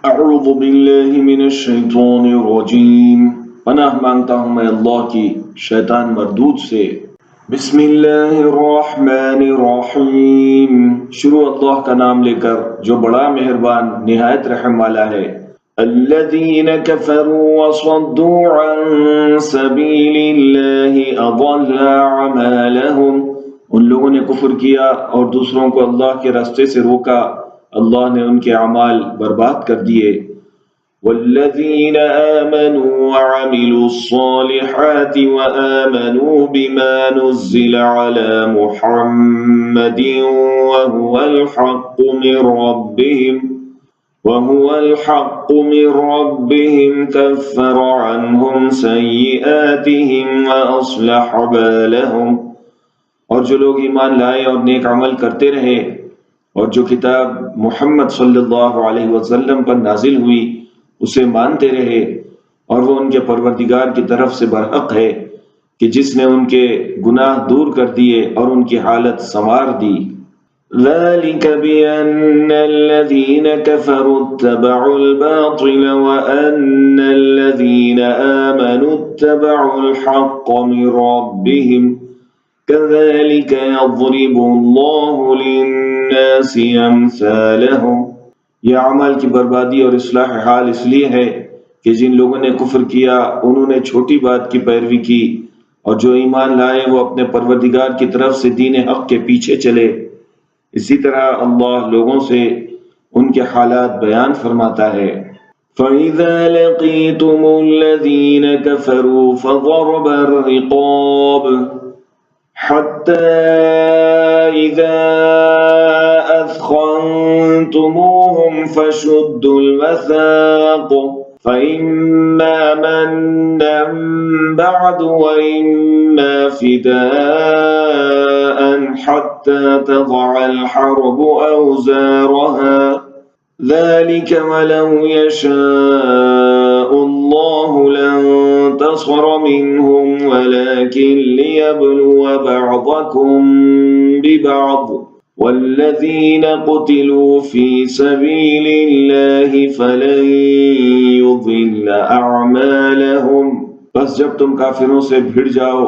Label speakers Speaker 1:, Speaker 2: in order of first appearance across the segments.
Speaker 1: اعوذ باللہ من الشیطان الرجیم، پناہ مانگتا ہوں میں اللہ کی شیطان مردود سے۔ بسم اللہ الرحمن الرحیم، شروع اللہ کا نام لے کر جو بڑا مہربان نہایت رحم والا ہے۔ الذین کفروا وصدوا عن سبیل اللہ اضل اعمالہم، ان لوگوں نے کفر کیا اور دوسروں کو اللہ کے راستے سے روکا، اللہ نے ان کے اعمال برباد کر دیے۔ والذین آمنوا وعملوا الصالحات وآمنوا بما نزل على محمد وهو الحق من ربهم كفر عنهم سیئاتهم وأصلح بالهم، اور جو لوگ ایمان لائے اور نیک عمل کرتے رہے اور جو کتاب محمد صلی اللہ علیہ وسلم پر نازل ہوئی اسے مانتے رہے، اور وہ ان کے پروردگار کی طرف سے برحق ہے کہ جس نے ان کے گناہ دور کر دیے اور ان کی حالت سنوار دی۔ ذَلِكَ بِأَنَّ الَّذِينَ كَفَرُوا اتَّبَعُوا الْبَاطِلَ وَأَنَّ الَّذِينَ آمَنُوا اتَّبَعُوا الْحَقَّ مِنْ رَبِّهِمْ كَذَلِكَ يَضْرِبُ اللَّهُ لِلنَّاسِ أَمْثَالَهُمْ۔ یہ اعمال کی بربادی اور اصلاح حال اس لیے ہے کہ جن لوگوں نے کفر کیا انہوں نے چھوٹی بات کی پیروی کی، اور جو ایمان لائے وہ اپنے پروردگار کی طرف سے دین حق کے پیچھے چلے۔ اسی طرح اللہ لوگوں سے ان کے حالات بیان فرماتا ہے۔ فَإِذَا لَقِيتُمُ الَّذِينَ كَفَرُوا فَضَرْبَ الرِّقَابِ حَتَّى إِذَا أَثْخَنْتُمُوهُمْ فَشُدُّوا الْوَثَاقَ فَإِمَّا مَنًّا بَعْدُ وَإِمَّا فِدَاءً حَتَّى تَضَعَ الْحَرْبُ أَوْزَارَهَا ذَلِكَ وَلَوْ يَشَاءُ اللَّهُ لَانتَصَرَ مِنْهُمْ وَلَكِنْ لِيَبْلُوَ بَعْضَكُمْ بِبَعْضٍ وَالَّذِينَ قُتِلُوا فِي سَبِيلِ اللَّهِ فَلَنْ يُضِلَّ أَعْمَالَهُمْ۔ بس جب تم کافروں سے بھڑ جاؤ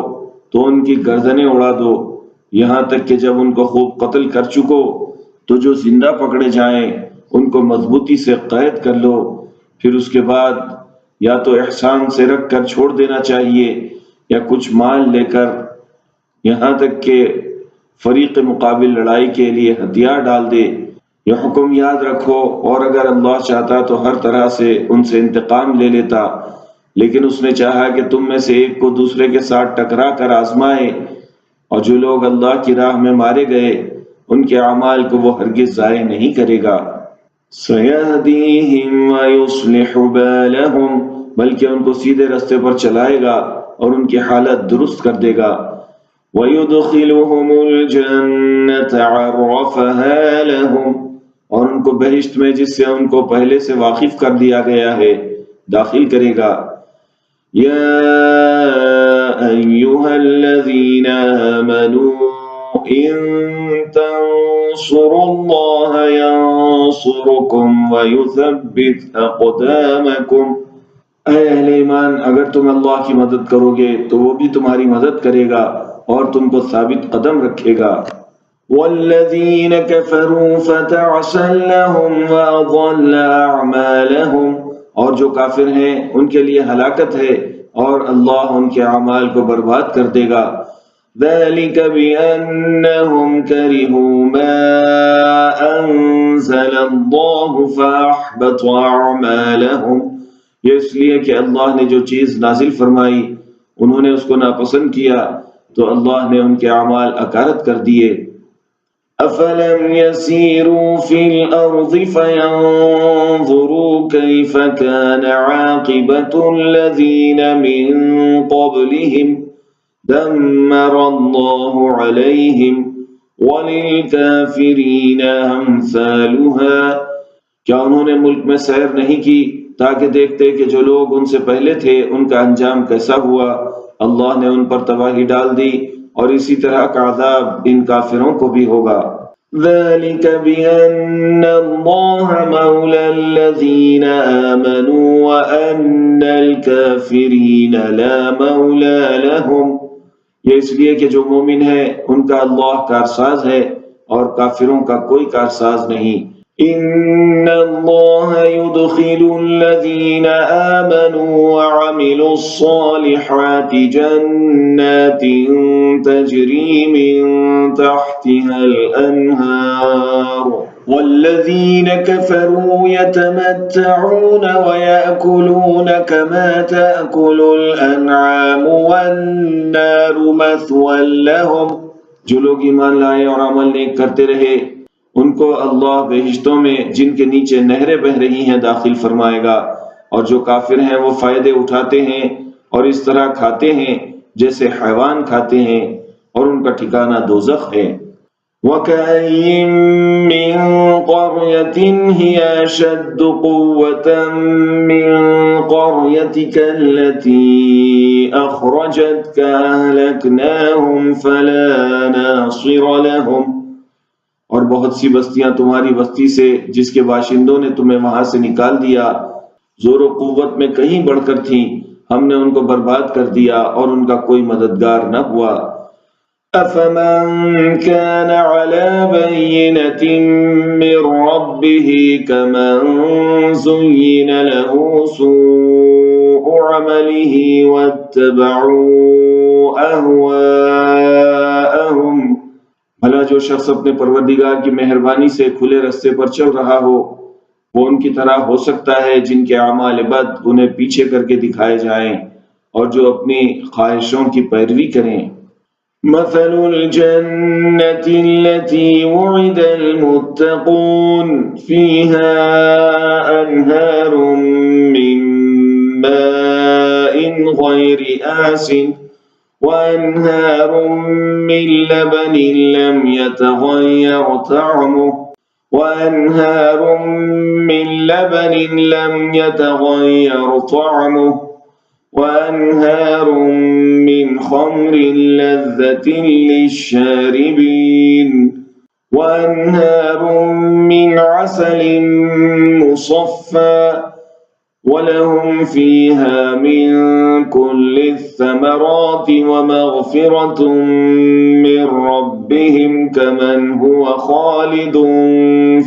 Speaker 1: تو ان کی گردنیں اڑا دو، یہاں تک کہ جب ان کو خوب قتل کر چکو تو جو زندہ پکڑے جائیں ان کو مضبوطی سے قید کر لو، پھر اس کے بعد یا تو احسان سے رکھ کر چھوڑ دینا چاہیے یا کچھ مال لے کر، یہاں تک کہ فریق مقابل لڑائی کے لیے ہتھیار ڈال دے۔ یہ حکم یاد رکھو، اور اگر اللہ چاہتا تو ہر طرح سے ان سے انتقام لے لیتا، لیکن اس نے چاہا کہ تم میں سے ایک کو دوسرے کے ساتھ ٹکرا کر آزمائے، اور جو لوگ اللہ کی راہ میں مارے گئے ان کے اعمال کو وہ ہرگز ضائع نہیں کرے گا۔ سَيَهْدِيهِمْ وَيُصْلِحُ بَالَهُمْ، بلکہ ان کو سیدھے راستے پر چلائے گا اور ان کی حالت درست کر دے گا۔ وَيُدْخِلُهُمُ الْجَنَّةَ عَرَّفَهَا لَهُمْ، اور ان کو بہشت میں جس سے ان کو پہلے سے واقف کر دیا گیا ہے داخل کرے گا۔ یا ایھا الذین آمنوا ان تنصروا اللہ ینصرکم ویثبت اقدامکم، اے اہل ایمان اگر تم اللہ کی مدد کرو گے تو وہ بھی تمہاری مدد کرے گا اور تم کو ثابت قدم رکھے گا۔ والذین کفروا فتعسا لهم واضل اعمالهم، اور جو کافر ہیں ان کے لیے ہلاکت ہے اور اللہ ان کے اعمال کو برباد کر دے گا۔ ذلك بأنهم كرهوا ما أنزل الله فأحبط أعمالهم، یہ اس لیے کہ اللہ نے جو چیز نازل فرمائی انہوں نے اس کو ناپسند کیا تو اللہ نے ان کے اعمال اکارت کر دیے۔ أَفَلَمْ يَسِيرُوا فِي الْأَرْضِ فَيَنظُرُوا كَيْفَ كَانَ عَاقِبَةُ الَّذِينَ مِن قَبْلِهِمْ دَمَّرَ اللَّهُ عَلَيْهِمْ وَلِلْكَافِرِينَ أَمْثَالُهَا، کیا انہوں نے ملک میں سیر نہیں کی تاکہ دیکھتے کہ جو لوگ ان سے پہلے تھے ان کا انجام کیسا ہوا؟ اللہ نے ان پر تباہی ڈال دی اور اسی طرح کا عذاب ان کافروں کو بھی ہوگا۔ ذلك بأن الله مولى الذين آمنوا وأن الكافرين لا مولى لهم، یہ اس لیے کہ جو مومن ہے ان کا اللہ کارساز ہے اور کافروں کا کوئی کارساز نہیں۔ ان اللہ يدخل الذين آمنوا وعملوا الصالحات جنات تجري من تحتها الأنهار والذين كفروا يتمتعون ويأكلون كما تأكل الأنعام والنار مثوى لهم، جو لوگ ایمان لائے اور عمل نیک کرتے رہے ان کو اللہ بہشتوں میں جن کے نیچے نہریں بہ رہی ہیں داخل فرمائے گا، اور جو کافر ہیں وہ فائدے اٹھاتے ہیں اور اس طرح کھاتے ہیں جیسے حیوان کھاتے ہیں، اور ان کا ٹھکانہ دوزخ ہے۔ وَكَأَيِّن مِّن قَرْيَةٍ هِيَ أَشَدُّ قُوَّةً مِّن قَرْيَتِكَ الَّتِي أَخْرَجَتْكَ أَهْلَكْنَاهُمْ فَلَا نَاصِرَ لَهُمْ، اور بہت سی بستیاں تمہاری بستی سے جس کے باشندوں نے تمہیں وہاں سے نکال دیا، زور و قوت میں کہیں بڑھ کر تھیں، ہم نے ان کو برباد کر دیا اور ان کا کوئی مددگار نہ ہوا۔ أَفَمَنْ كَانَ عَلَى بَيِّنَةٍ مِّن رَّبِّهِ كَمَنْ زُيِّنَ لَهُ سُوءُ عَمَلِهِ وَاتَّبَعُوا أَهْوَاءَهُمْ، بھلا جو شخص اپنے پروردگار کی مہربانی سے کھلے رستے پر چل رہا ہو وہ ان کی طرح ہو سکتا ہے جن کے اعمال بد انہیں پیچھے کر کے دکھائے جائیں اور جو اپنی خواہشوں کی پیروی کریں۔ مثل الجنة التي وعد المتقون فيها أنهار من ماء غير آسن وأنهار من لبن لم يتغير طعمه وأنهار من خمر لذة للشاربين وأنهار من عسل مصفى ولهم فيها من كل الثمرات ومغفرة من ربهم كمن هو خالد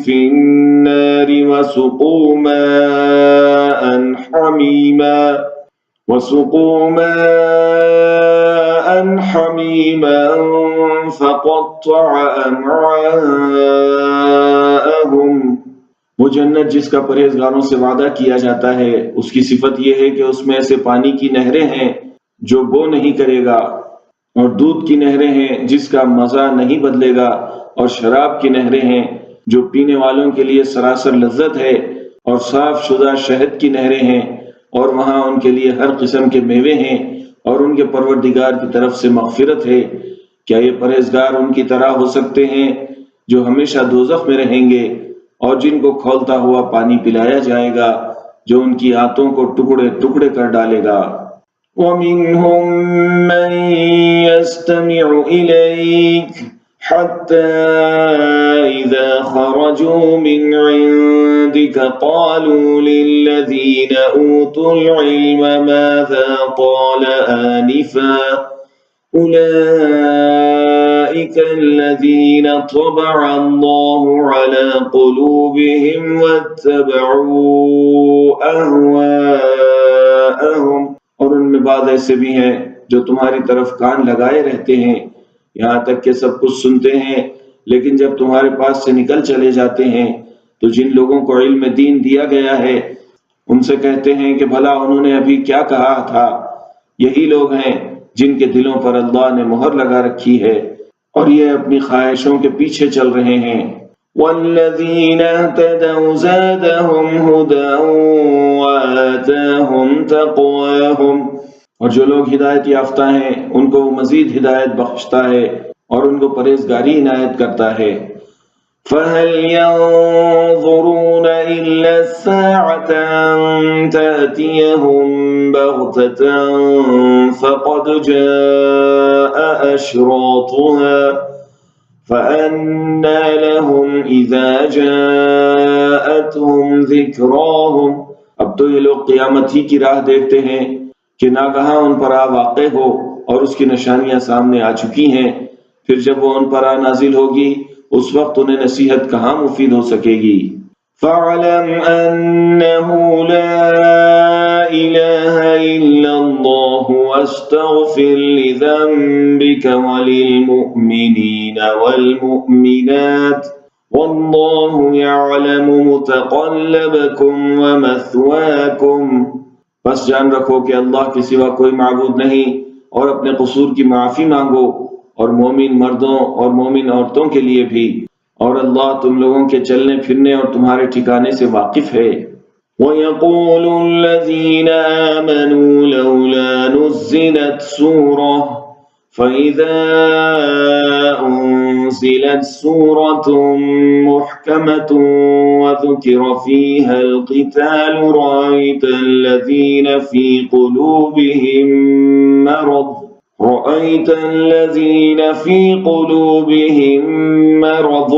Speaker 1: في النار وسقوا ماء حميما فقطع أمعاءهم۔ وہ جنت جس کا پرہیزگاروں سے وعدہ کیا جاتا ہے اس کی صفت یہ ہے کہ اس میں ایسے پانی کی نہریں ہیں جو بو نہیں کرے گا، اور دودھ کی نہریں ہیں جس کا مزہ نہیں بدلے گا، اور شراب کی نہریں ہیں جو پینے والوں کے لیے سراسر لذت ہے، اور صاف شدہ شہد کی نہریں ہیں، اور وہاں ان کے لیے ہر قسم کے میوے ہیں، اور ان کے پروردگار کی طرف سے مغفرت ہے۔ کیا یہ پرہیزگار ان کی طرح ہو سکتے ہیں جو ہمیشہ دوزخ میں رہیں گے اور جن کو کھولتا ہوا پانی پلایا جائے گا جو ان کی آنتوں کو ٹکڑے ٹکڑے کر ڈالے گا۔ وَمِنْهُمْ مَنْ يَسْتَمِعُ إِلَيْكَ حَتَّى إِذَا خَرَجُوا مِنْ عِنْدِكَ قَالُوا لِلَّذِينَ أُوتُوا الْعِلْمَ مَاذَا قَالَ آنِفًا أُولَئِكَ الَّذِينَ طَبَعَ اللَّهُ عَلَى قُلُوبِهِمْ وَاتَّبَعُوا أَهْوَاءَهُمْ، اور ان میں بعض ایسے بھی ہیں جو تمہاری طرف کان لگائے رہتے ہیں یہاں تک کہ سب کچھ سنتے ہیں، لیکن جب تمہارے پاس سے نکل چلے جاتے ہیں تو جن لوگوں کو علم دین دیا گیا ہے ان سے کہتے ہیں کہ بھلا انہوں نے ابھی کیا کہا تھا۔ یہی لوگ ہیں جن کے دلوں پر اللہ نے مہر لگا رکھی ہے اور یہ اپنی خواہشوں کے پیچھے چل رہے ہیں۔ وَالَّذِينَ اهْتَدَوْا زَادَهُمْ هُدًى وَآتَاهُمْ تَقْوَاهُمْ، اور جو لوگ ہدایت یافتہ ہیں ان کو مزید ہدایت بخشتا ہے اور ان کو پرہیزگاری عنایت کرتا ہے۔ فَهَلْ يَنظُرُونَ إِلَّا السَّاعَةَ أَن تَأْتِيَهُم بَغْتَةً فَقَدْ جَاءَ أَشْرَاطُهَا فَأَنَّى لَهُمْ إِذَا جَاءَتْهُمْ ذِكْرَاهُمْ، اب تو یہ لوگ قیامت ہی کی راہ دیکھتے ہیں کہ ناگہاں ان پر آ واقع ہو اور اس کی نشانیاں سامنے آ چکی ہیں، پھر جب وہ ان پر آ نازل ہوگی اس وقت انہیں نصیحت کہاں مفید ہو سکے گی۔ فَاعْلَمْ أَنَّهُ لَا إِلَٰهَ إِلَّا اللَّهُ وَاسْتَغْفِرْ لِذَنبِكَ وَلِلْمُؤْمِنِينَ وَالْمُؤْمِنَاتِ وَاللَّهُ يَعْلَمُ مُتَقَلَّبَكُمْ وَمَثْوَاكُمْ، بس جان رکھو کہ اللہ کے سوا کوئی معبود نہیں، اور اپنے قصور کی معافی مانگو، اور مومن مردوں اور مومن عورتوں کے لیے بھی، اور اللہ تم لوگوں کے چلنے پھرنے اور تمہارے ٹھکانے سے واقف ہے۔ وَيَقُولُ الَّذِينَ آمَنُوا لَوْلَا نُزِّلَتْ سُورَةٌ فَإِذَا أُنزِلَتْ سُورَةٌ مُحْكَمَةٌ وَذُكِرَ فِيهَا الْقِتَالُ رَأَيْتَ الَّذِينَ فِي قُلُوبِهِم مَّرَضٌ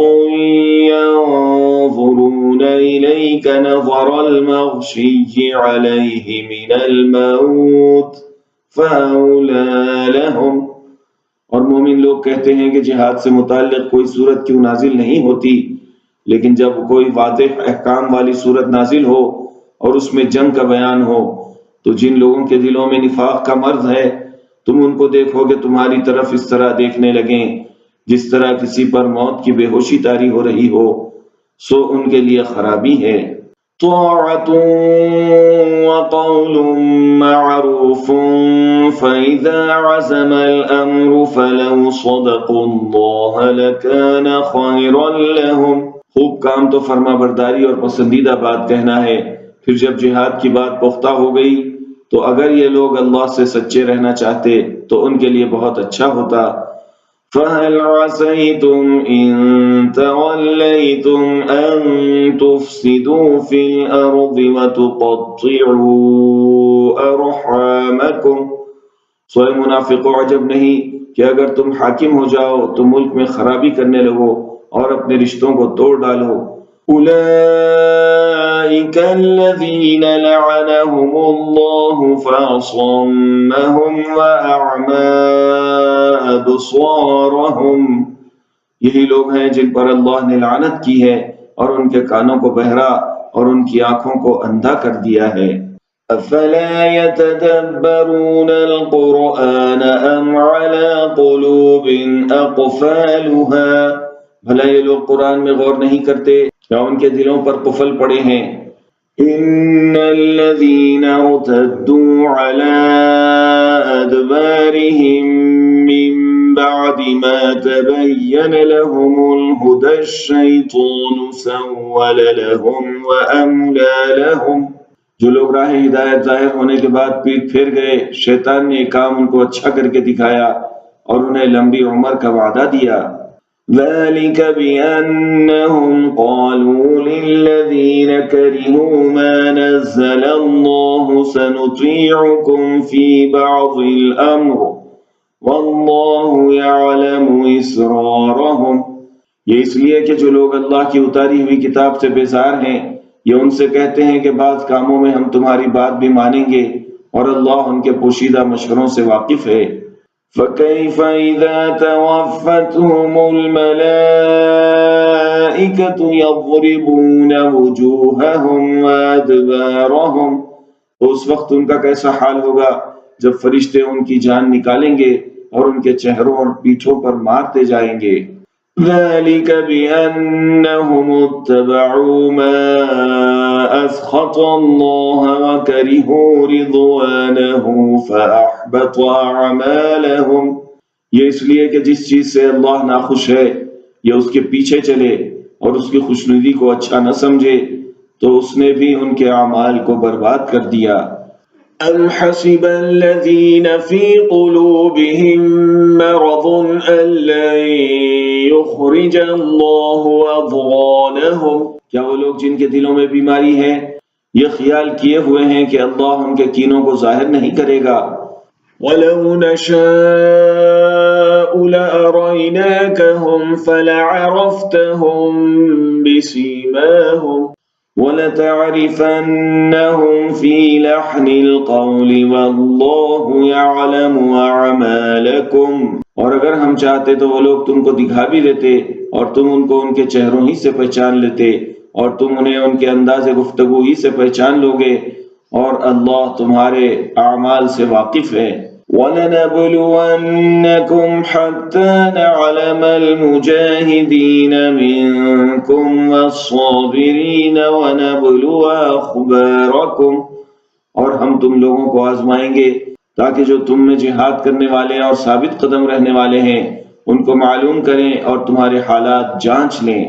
Speaker 1: يَنظُرُونَ إِلَيْكَ نَظَرَ الْمَغْشِيِّ عَلَيْهِ مِنَ الْمَوْتِ فَأَوْلَىٰ لَهُمْ، اور مومن لوگ کہتے ہیں کہ جہاد سے متعلق کوئی صورت کیوں نازل نہیں ہوتی، لیکن جب کوئی واضح احکام والی صورت نازل ہو اور اس میں جنگ کا بیان ہو تو جن لوگوں کے دلوں میں نفاق کا مرض ہے تم ان کو دیکھو کہ تمہاری طرف اس طرح دیکھنے لگیں جس طرح کسی پر موت کی بے ہوشی طاری ہو رہی ہو، سو ان کے لیے خرابی ہے۔ طاعۃ وقول معروف فإذا عزم الأمر فلو صدقوا الله لكان خيرا لهم، خوب کام تو فرما برداری اور پسندیدہ بات کہنا ہے، پھر جب جہاد کی بات پختہ ہو گئی تو اگر یہ لوگ اللہ سے سچے رہنا چاہتے تو ان کے لیے بہت اچھا ہوتا۔ فَهَلْ عَسَيْتُمْ إِن تَوَلَّيْتُمْ أَن تُفْسِدُوا فِي الْأَرْضِ وَتُقَطِّعُوا أَرْحَامَكُمْ، سوئے منافقو عجب نہیں کہ اگر تم حاکم ہو جاؤ تو ملک میں خرابی کرنے لگو اور اپنے رشتوں کو توڑ ڈالو۔ أولئك الذين لعنهم الله فأصمهم وأعمى أبصارهم، یہی لوگ ہیں جن پر اللہ نے لعنت کی ہے اور ان کے کانوں کو بہرا اور ان کی آنکھوں کو اندھا کر دیا ہے۔ أفلا يتدبرون القرآن أم على قلوب أقفالها، بھلا یہ لوگ قرآن میں غور نہیں کرتے یا ان کے دلوں پر قفل پڑے ہیں۔ ان الذين ارتدوا على ادبارهم من بعد ما تبين لهم الهدى الشيطان سول لهم واملى لهم، جو لوگ راہ ہدایت ظاہر ہونے کے بعد پیٹ پھیر گئے، شیطان نے یہ کام ان کو اچھا کر کے دکھایا اور انہیں لمبی عمر کا وعدہ دیا۔ ذلك بأنهم قالوا للذين كرهوا ما نزل الله سنطيعكم في بعض الأمر والله يعلم إسرارهم، یہ اس لیے کہ جو لوگ اللہ کی اتاری ہوئی کتاب سے بیزار ہیں یہ ان سے کہتے ہیں کہ بعض کاموں میں ہم تمہاری بات بھی مانیں گے اور اللہ ان کے پوشیدہ مشوروں سے واقف ہے۔ فَكَيْفَ إِذَا تَوَفَّتْهُمُ الْمَلَائِكَةُ يَضْرِبُونَ وُجُوهَهُمْ وَأَدْبَارَهُمْ، تو اس وقت ان کا کیسا حال ہوگا جب فرشتے ان کی جان نکالیں گے اور ان کے چہروں اور پیٹھوں پر مارتے جائیں گے۔ ذَلِكَ بِأَنَّهُمُ اتَّبَعُوا مَا أَسْخَطَ اللَّهَ وَكَرِهُوا رِضْوَانَهُ فَأَحْبَطَ أَعْمَالَهُمْ، یہ اس لیے کہ جس چیز سے اللہ ناخوش ہے یہ اس کے پیچھے چلے اور اس کی خوشنودی کو اچھا نہ سمجھے تو اس نے بھی ان کے اعمال کو برباد کر دیا۔ أَمْ حَسِبَ الَّذِينَ فِي قُلُوبِهِم مَّرَضٌ أَن لَّن يُخْرِجَ اللَّهُ أَضْغَانَهُمْ، کیا وہ لوگ جن کے دلوں میں بیماری ہے یہ خیال کیے ہوئے ہیں کہ اللہ ان کے کینوں کو ظاہر نہیں کرے گا۔ وَلَوْ نَشَاءُ لَأَرَيْنَاكَهُمْ فَلَعَرَفْتَهُمْ بِسِيمَاهُمْ وَلَتَعْرِفَنَّهُمْ فِي لَحْنِ الْقَوْلِ وَاللَّهُ يَعْلَمُ أَعْمَالَكُمْ۔ اور اگر ہم چاہتے تو وہ لوگ تم کو دکھا بھی دیتے اور تم ان کو ان کے چہروں ہی سے پہچان لیتے اور تم انہیں ان کے انداز گفتگو ہی سے پہچان لوگے، اور اللہ تمہارے اعمال سے واقف ہے۔ وَلَنَبْلُوَنَّكُمْ حَتَّى نَعْلَمَ الْمُجَاهِدِينَ مِنكُمْ وَالصَّابِرِينَ وَنَبْلُوَ أَخْبَارَكُمْ، اور ہم تم لوگوں کو آزمائیں گے تاکہ جو تم میں جہاد کرنے والے اور ثابت قدم رہنے والے ہیں ان کو معلوم کریں اور تمہارے حالات جانچ لیں۔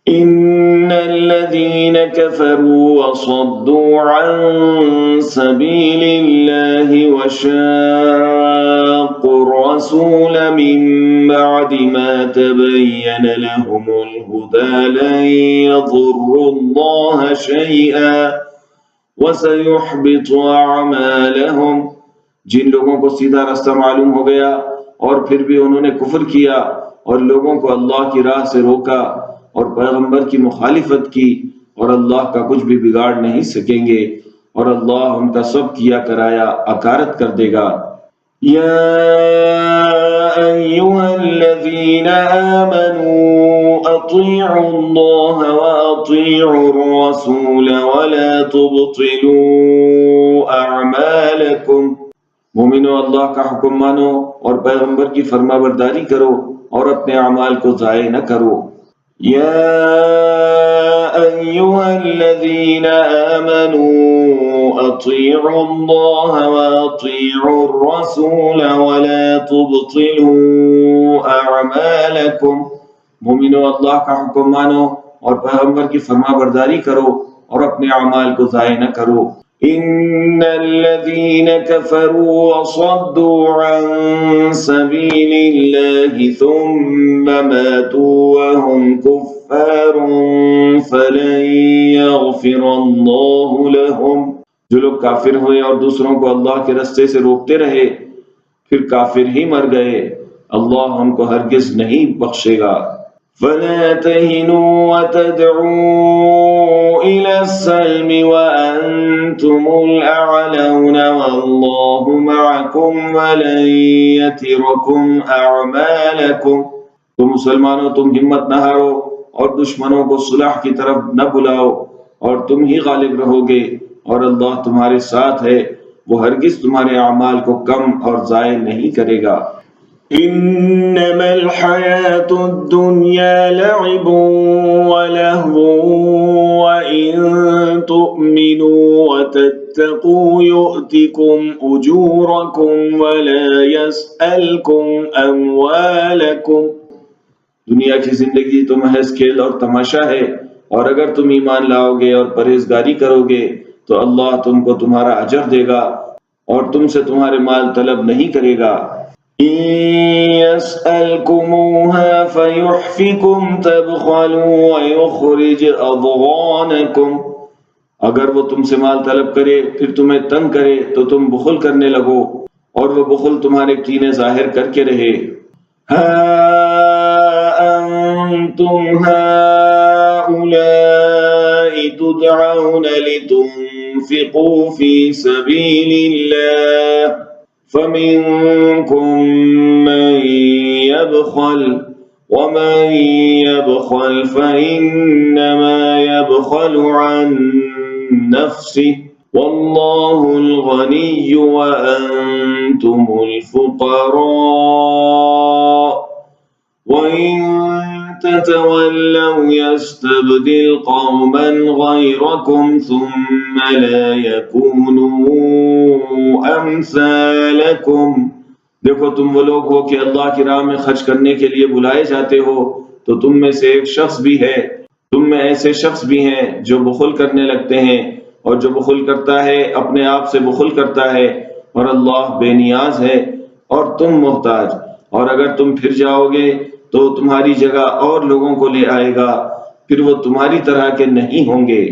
Speaker 1: إِنَّ الَّذِينَ كَفَرُوا وَصَدُّوا عَن سَبِيلِ اللَّهِ وَشَاقُّوا الرَّسُولَ مِن بَعْدِ مَا تَبَيَّنَ لَهُمُ الْهُدَى لَن يَضُرُّوا اللَّهَ شَيْئًا وَسَيُحْبِطُ أَعْمَالَهُمْ، جن لوگوں کو سیدھا راستہ معلوم ہو گیا اور پھر بھی انہوں نے کفر کیا اور لوگوں کو اللہ کی راہ سے روکا اور پیغمبر کی مخالفت کی، اور اللہ کا کچھ بھی بگاڑ نہیں سکیں گے، اور اللہ ان کا سب کیا کرایا اکارت کر دے گا۔ یا ایھا الذین آمنوا اطیعوا اللہ واطیعوا الرسول ولا تبطلوا اعمالکم، مومنو اللہ کا حکم مانو اور پیغمبر کی فرما برداری کرو اور اپنے اعمال کو ضائع نہ کرو۔ یا ایھا الذین آمنوا اطیعوا اللہ واطیعوا الرسول ولا تبطلوا اعمالکم، مومنو اللہ کا حکم مانو اور پیغمبر کی فرما برداری کرو اور اپنے اعمال کو ضائع نہ کرو۔ ان الذين كفروا وصدوا عن سبيل الله ثم ماتوا وهم كفار فلن يغفر الله لهم، جو لوگ کافر ہوئے اور دوسروں کو اللہ کے رستے سے روکتے رہے پھر کافر ہی مر گئے، اللہ ان کو ہرگز نہیں بخشے گا۔ فلا تهنوا وتدعوا إلى السلم وأنتم الأعلون والله معكم ولن يتركم أعمالكم، تم مسلمانوں تم ہمت نہ ہارو اور دشمنوں کو صلح کی طرف نہ بلاؤ، اور تم ہی غالب رہو گے، اور اللہ تمہارے ساتھ ہے، وہ ہرگز تمہارے اعمال کو کم اور ضائع نہیں کرے گا۔ انما الحیاة الدنیا لعب ولہو وإن تؤمنوا وتتقوا يؤتكم أجوركم ولا يسألكم أموالكم، دنیا کی زندگی تو محض کھیل اور تماشا ہے، اور اگر تم ایمان لاؤ گے اور پرہیزگاری کرو گے تو اللہ تم کو تمہارا اجر دے گا اور تم سے تمہارے مال طلب نہیں کرے گا۔ إن يسألكموها فيحفكم تبخلوا ويخرج أضغانكم، اگر وہ تم سے مال طلب کرے پھر تمہیں تنگ کرے تو تم بخل کرنے لگو اور وہ بخل تمہارے کینے ظاہر کر کے رہے۔ ہا انتم هؤلاء تدعون لتنفقوا في سبيل الله فمنكم من يبخل ومن يبخل فإنما يبخل عن نفسه والله الغني وأنتم الفقراء وإن تتولوا يستبدل قوما غيركم ثم لا يكونوا أمثالكم، دیکھو تم وہ لوگ ہو کہ اللہ کی راہ میں خرچ کرنے کے لیے بلائے جاتے ہو، تو تم میں سے ایک شخص بھی ہے، تم میں ایسے شخص بھی ہیں جو بخل کرنے لگتے ہیں، اور جو بخل کرتا ہے اپنے آپ سے بخل کرتا ہے، اور اللہ بے نیاز ہے اور تم محتاج، اور اگر تم پھر جاؤ گے تو تمہاری جگہ اور لوگوں کو لے آئے گا، پھر وہ تمہاری طرح کے نہیں ہوں گے۔